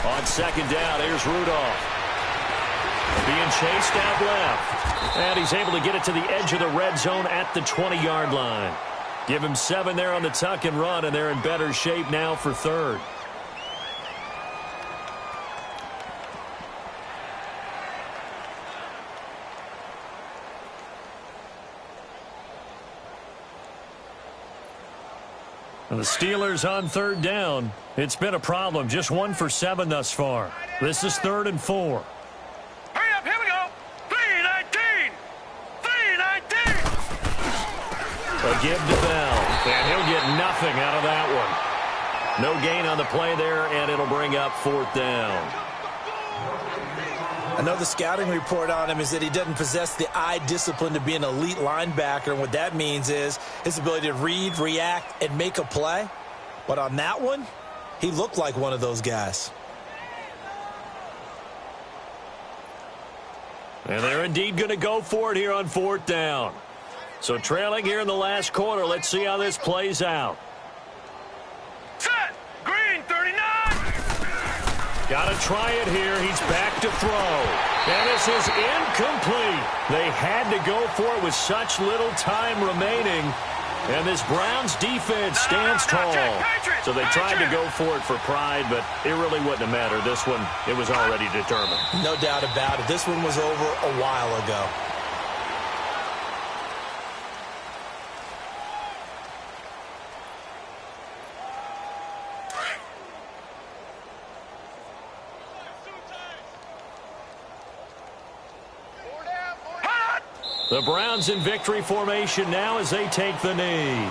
On second down, here's Rudolph. Being chased out left. And he's able to get it to the edge of the red zone at the 20-yard line. Give him 7 there on the tuck and run, and they're in better shape now for third. And the Steelers on third down. It's been a problem. Just 1 for 7 thus far. This is 3rd and 4. Hurry up, here we go. 3-19. 3-19. A give to Bell. And he'll get nothing out of that one. No gain on the play there, and it'll bring up 4th down. I know the scouting report on him is that he doesn't possess the eye discipline to be an elite linebacker, and what that means is his ability to read, react, and make a play. But on that one, he looked like one of those guys. And they're indeed going to go for it here on 4th down. So trailing here in the last quarter, let's see how this plays out. Set. Green 39. Got to try it here. He's back to throw. And this is incomplete. They had to go for it with such little time remaining. And this Browns defense stands tall. So they tried to go for it for pride, but it really wouldn't have mattered. This one, it was already determined. No doubt about it. This one was over a while ago. The Browns in victory formation now as they take the knee.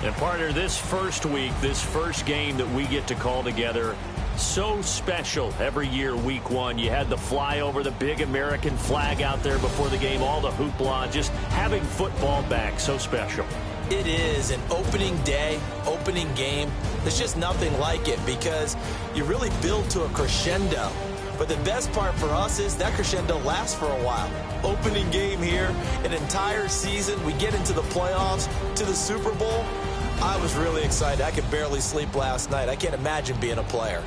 And partner, this first week, this first game that we get to call together, so special every year, week 1. You had the flyover, the big American flag out there before the game, all the hoopla, just having football back, so special. It is an opening day, opening game. There's just nothing like it because you really build to a crescendo. But the best part for us is that crescendo lasts for a while. Opening game here, an entire season. We get into the playoffs, to the Super Bowl. I was really excited. I could barely sleep last night. I can't imagine being a player.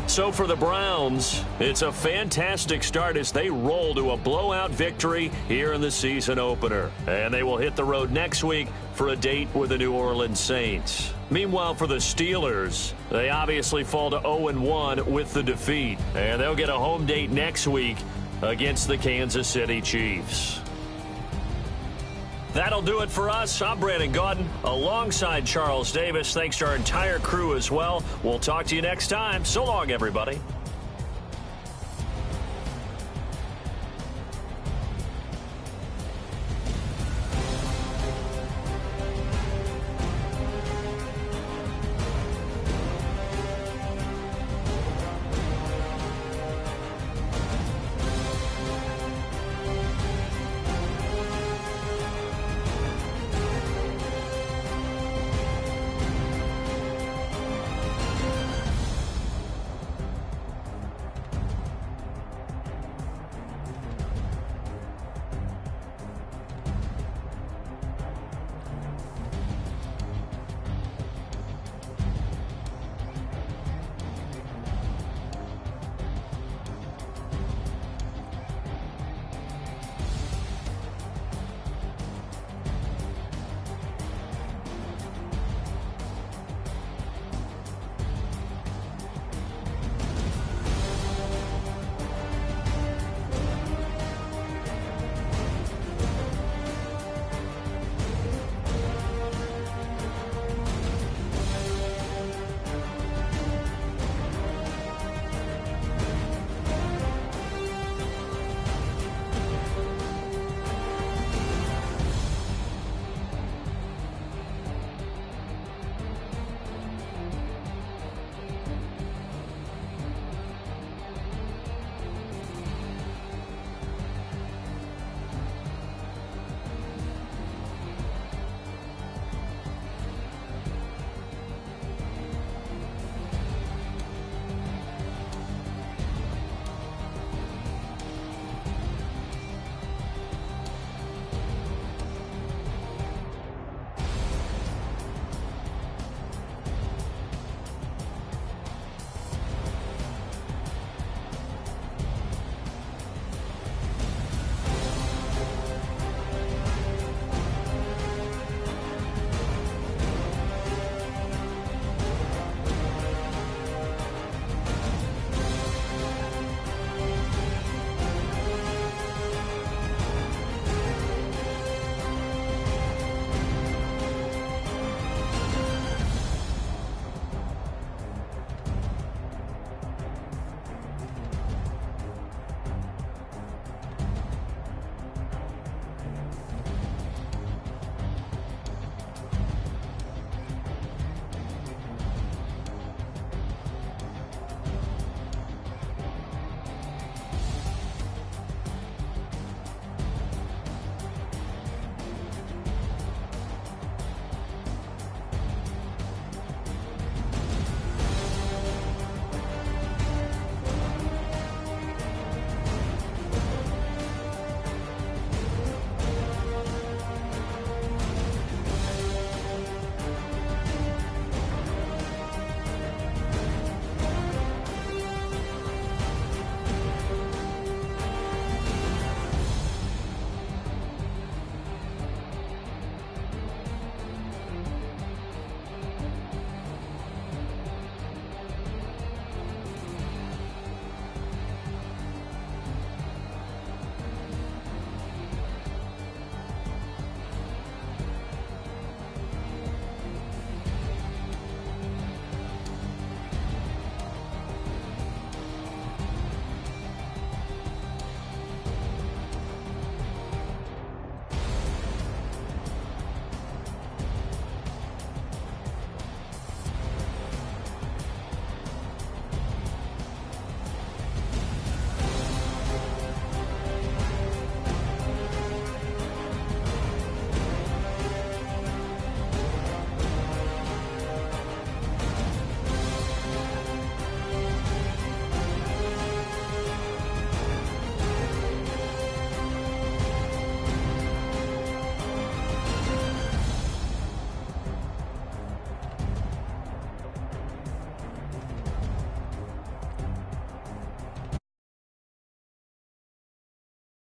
So for the Browns, it's a fantastic start as they roll to a blowout victory here in the season opener. And they will hit the road next week for a date with the New Orleans Saints. Meanwhile, for the Steelers, they obviously fall to 0-1 with the defeat. And they'll get a home date next week against the Kansas City Chiefs. That'll do it for us. I'm Brandon Gaudin alongside Charles Davis. Thanks to our entire crew as well. We'll talk to you next time. So long, everybody.